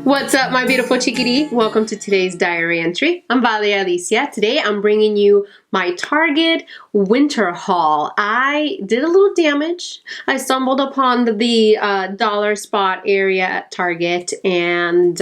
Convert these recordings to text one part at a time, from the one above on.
What's up, my beautiful chickadee? Welcome to today's diary entry. I'm Valerie. Today I'm bringing you my Target winter haul. I did a little damage. I stumbled upon the dollar spot area at Target and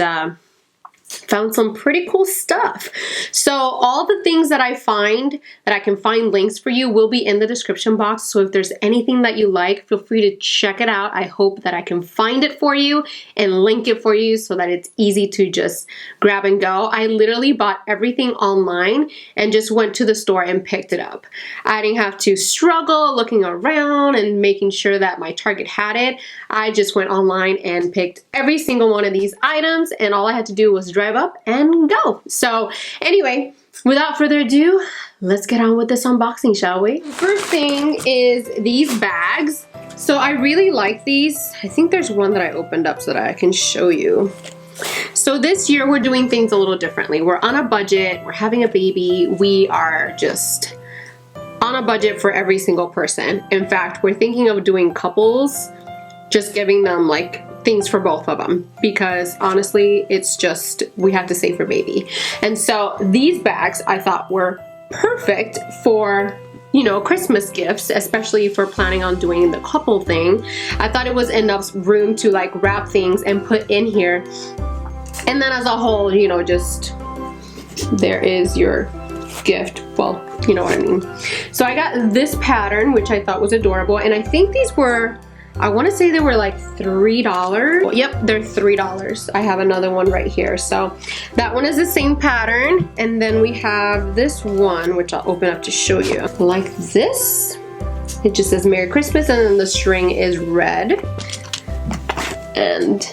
found some pretty cool stuff. So all the things that I find, that I can find links for you, will be in the description box. So if there's anything that you like, feel free to check it out. I hope that I can find it for you and link it for you so that it's easy to just grab and go. I literally bought everything online and just went to the store and picked it up. I didn't have to struggle looking around and making sure that my Target had it. I just went online and picked every single one of these items, and all I had to do was drive up and go. So anyway, without further ado, let's get on with this unboxing, shall we? First thing is these bags. So I really like these. I think there's one that I opened up so that I can show you. So this year we're doing things a little differently. We're on a budget, we're having a baby, we are just on a budget for every single person. In fact, we're thinking of doing couples, just giving them like things for both of them, because honestly it's just, we have to save for baby. And so these bags I thought were perfect for, you know, Christmas gifts, especially if we're planning on doing the couple thing. I thought it was enough room to like wrap things and put in here, and then as a whole, you know, just there is your gift. Well, you know what I mean. So I got this pattern, which I thought was adorable, and I think these were, I want to say they were like $3. Yep, they're $3. I have another one right here. So that one is the same pattern. And then we have this one, which I'll open up to show you. Like this. It just says Merry Christmas, and then the string is red. And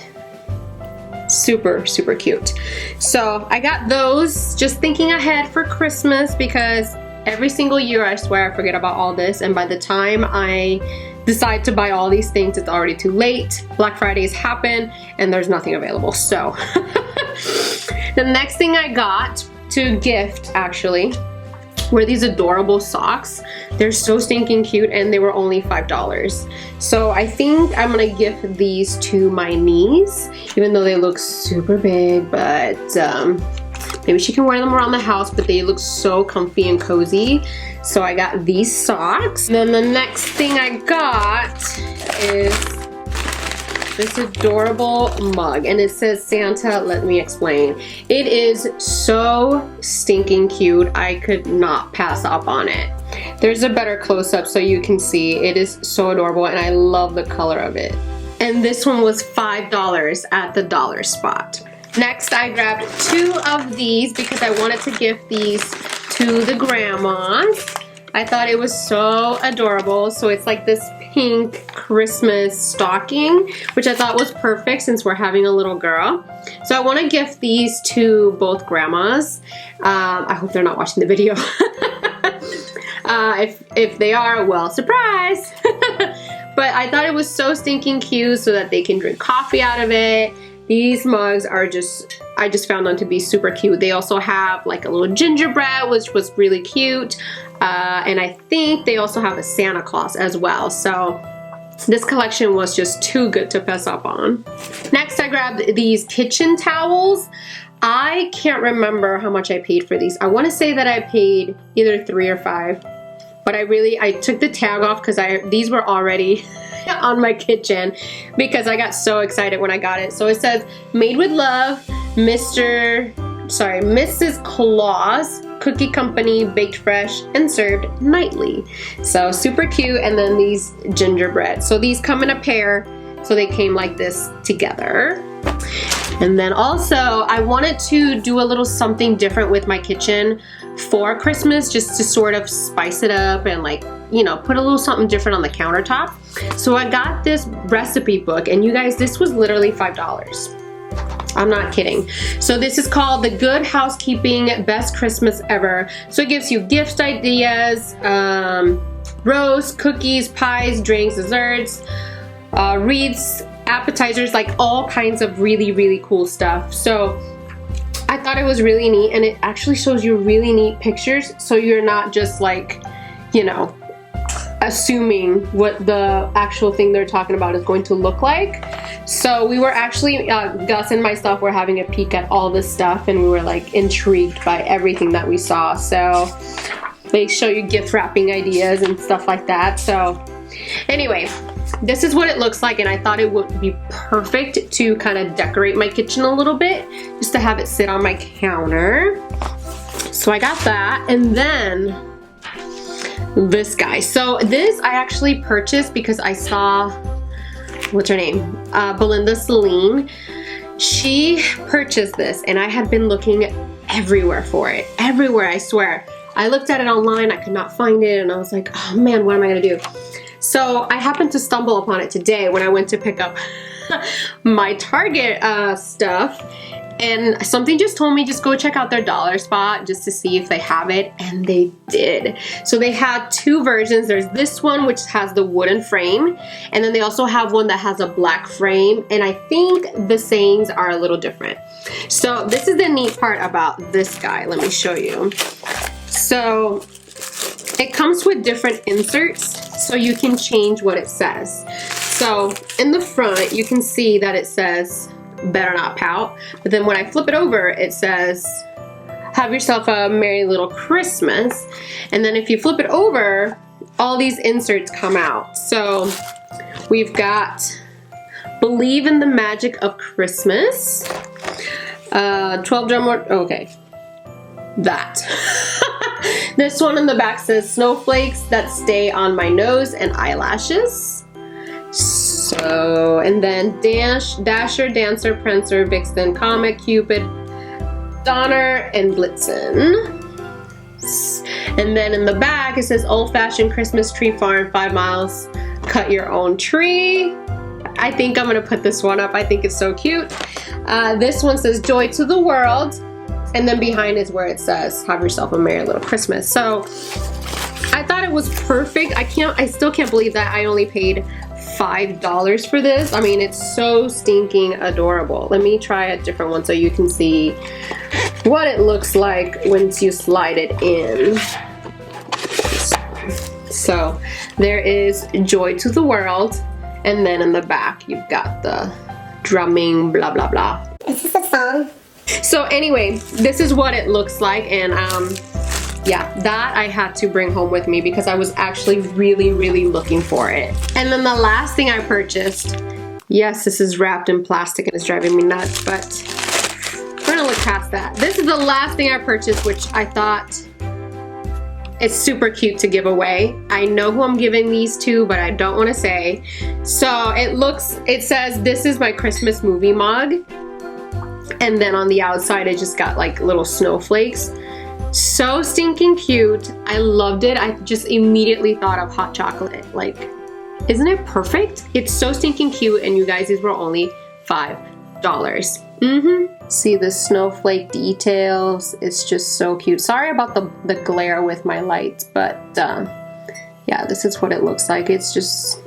super, super cute. So I got those just thinking ahead for Christmas, because every single year I swear I forget about all this, and by the time I decide to buy all these things, it's already too late. Black Fridays happen and there's nothing available. So the next thing I got to gift actually were these adorable socks. They're so stinking cute, and they were only $5. So I think I'm gonna gift these to my niece, even though they look super big, but maybe she can wear them around the house, but they look so comfy and cozy. So I got these socks. And then the next thing I got is this adorable mug, and it says Santa, let me explain. It is so stinking cute. I could not pass up on it. There's a better close-up so you can see. It is so adorable, and I love the color of it. And this one was $5 at the dollar spot. Next, I grabbed 2 of these because I wanted to gift these to the grandmas. I thought it was so adorable. So it's like this pink Christmas stocking, which I thought was perfect since we're having a little girl. So I want to gift these to both grandmas. I hope they're not watching the video. If they are, well, surprise. But I thought it was so stinking cute so that they can drink coffee out of it. These mugs are just, I just found them to be super cute. They also have like a little gingerbread, which was really cute. And I think they also have a Santa Claus as well. So this collection was just too good to pass up on. Next, I grabbed these kitchen towels. I can't remember how much I paid for these. I want to say that I paid either $3 or $5. But I took the tag off because these were already on my kitchen because I got so excited when I got it. So it says, made with love, Mrs. Claus, Cookie Company, baked fresh and served nightly. So super cute. And then these gingerbread. So these come in a pair. So they came like this together. And then also I wanted to do a little something different with my kitchen for Christmas, just to sort of spice it up and like, you know, put a little something different on the countertop. So I got this recipe book, and you guys, this was literally $5. I'm not kidding. So this is called The Good Housekeeping Best Christmas Ever. So it gives you gift ideas, roasts, cookies, pies, drinks, desserts, wreaths, appetizers, like all kinds of really, really cool stuff. So I thought it was really neat, and it actually shows you really neat pictures, so you're not just like, you know, assuming what the actual thing they're talking about is going to look like. So we were actually, Gus and myself were having a peek at all this stuff, and we were like intrigued by everything that we saw. So they show you gift wrapping ideas and stuff like that. So anyway, this is what it looks like, and I thought it would be perfect to kind of decorate my kitchen a little bit, just to have it sit on my counter. So I got that, and then this guy. So this I actually purchased because I saw, what's her name? Belinda Celine. She purchased this, and I had been looking everywhere for it. Everywhere, I swear. I looked at it online, I could not find it, and I was like, oh man, what am I gonna do? So I happened to stumble upon it today when I went to pick up my Target stuff, and something just told me just go check out their dollar spot just to see if they have it, and they did. So they had two versions. There's this one which has the wooden frame, and then they also have one that has a black frame, and I think the sayings are a little different. So this is the neat part about this guy. Let me show you. So it comes with different inserts, so you can change what it says. So in the front, you can see that it says, better not pout. But then when I flip it over, it says, have yourself a merry little Christmas. And then if you flip it over, all these inserts come out. So we've got, believe in the magic of Christmas. 12 drum, okay. That. This one in the back says snowflakes that stay on my nose and eyelashes. So, and then Dasher, Dancer, Prancer, Vixen, Comet, Cupid, Donner, and Blitzen. And then in the back it says old-fashioned Christmas tree farm, 5 miles, cut your own tree. I think I'm gonna put this one up. I think it's so cute. This one says joy to the world. And then behind is where it says, have yourself a merry little Christmas. So I thought it was perfect. I still can't believe that I only paid $5 for this. I mean, it's so stinking adorable. Let me try a different one so you can see what it looks like once you slide it in. So there is joy to the world. And then in the back, you've got the drumming, blah, blah, blah. Is this a song? So anyway, this is what it looks like, and yeah, that I had to bring home with me because I was actually really, really looking for it. And then the last thing I purchased, yes, this is wrapped in plastic and it's driving me nuts, but we're gonna look past that. This is the last thing I purchased, which I thought it's super cute to give away. I know who I'm giving these to, but I don't want to say. So it says, this is my Christmas movie mug. And then on the outside, it just got like little snowflakes. So stinking cute. I loved it. I just immediately thought of hot chocolate. Like, isn't it perfect? It's so stinking cute, and you guys, these were only $5. See the snowflake details. It's just so cute. Sorry about the glare with my lights, but yeah, this is what it looks like. It's just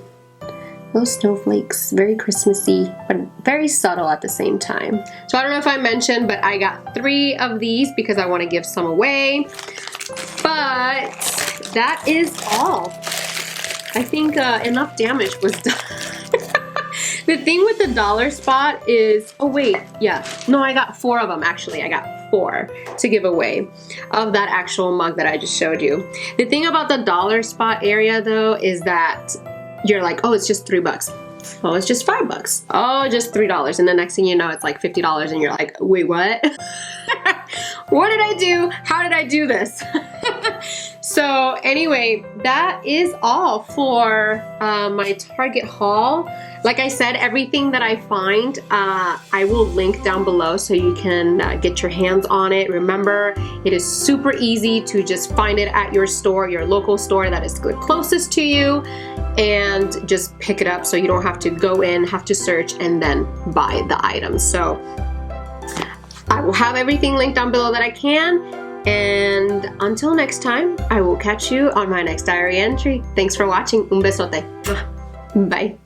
those snowflakes, very Christmassy, but very subtle at the same time. So I don't know if I mentioned, but I got 3 of these because I want to give some away. But that is all. I think enough damage was done. The thing with the dollar spot is, oh wait, yeah. No, I got 4 of them actually. I got 4 to give away of that actual mug that I just showed you. The thing about the dollar spot area though is that you're like, oh, it's just $3. Oh, it's just $5. Oh, just $3. And the next thing you know, it's like $50 and you're like, wait, what? What did I do? How did I do this? So anyway, that is all for my Target haul. Like I said, everything that I find, I will link down below so you can get your hands on it. Remember, it is super easy to just find it at your store, your local store that is closest to you, and just pick it up so you don't have to go in, have to search, and then buy the items. So I will have everything linked down below that I can. And until next time, I will catch you on my next diary entry. Thanks for watching. Un besote. Bye.